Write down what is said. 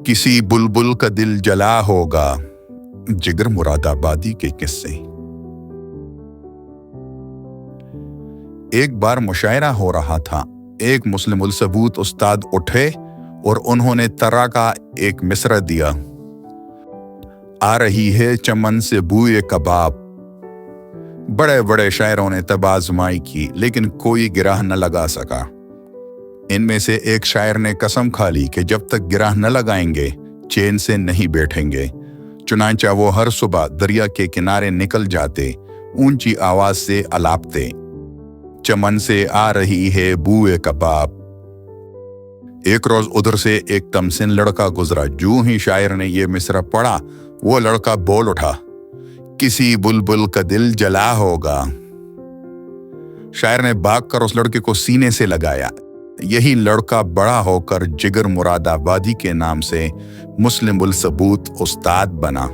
کسی بلبل کا دل جلا ہوگا، جگر مراد آبادی کے قصے۔ ایک بار مشاعرہ ہو رہا تھا۔ ایک مسلم الثبوت استاد اٹھے اور انہوں نے طرح کا ایک مصرع دیا: آ رہی ہے چمن سے بوئے کباب۔ بڑے بڑے شاعروں نے طب آزمائی کی، لیکن کوئی گرہ نہ لگا سکا۔ ان میں سے ایک شاعر نے قسم کھا لی کہ جب تک گرہ نہ لگائیں گے چین سے نہیں بیٹھیں گے۔ چنانچہ وہ ہر صبح دریا کے کنارے نکل جاتے، اونچی آواز سے الاپتے: چمن سے آ رہی ہے بوئے کباب۔ ایک روز ادھر سے ایک تمسن لڑکا گزرا۔ جو ہی شاعر نے یہ مصرع پڑھا، وہ لڑکا بول اٹھا: کسی بلبل کا دل جلا ہوگا۔ شاعر نے بھاگ کر اس لڑکے کو سینے سے لگایا۔ یہی لڑکا بڑا ہو کر جگر مراد آبادی کے نام سے مسلم الثبوت استاد بنا۔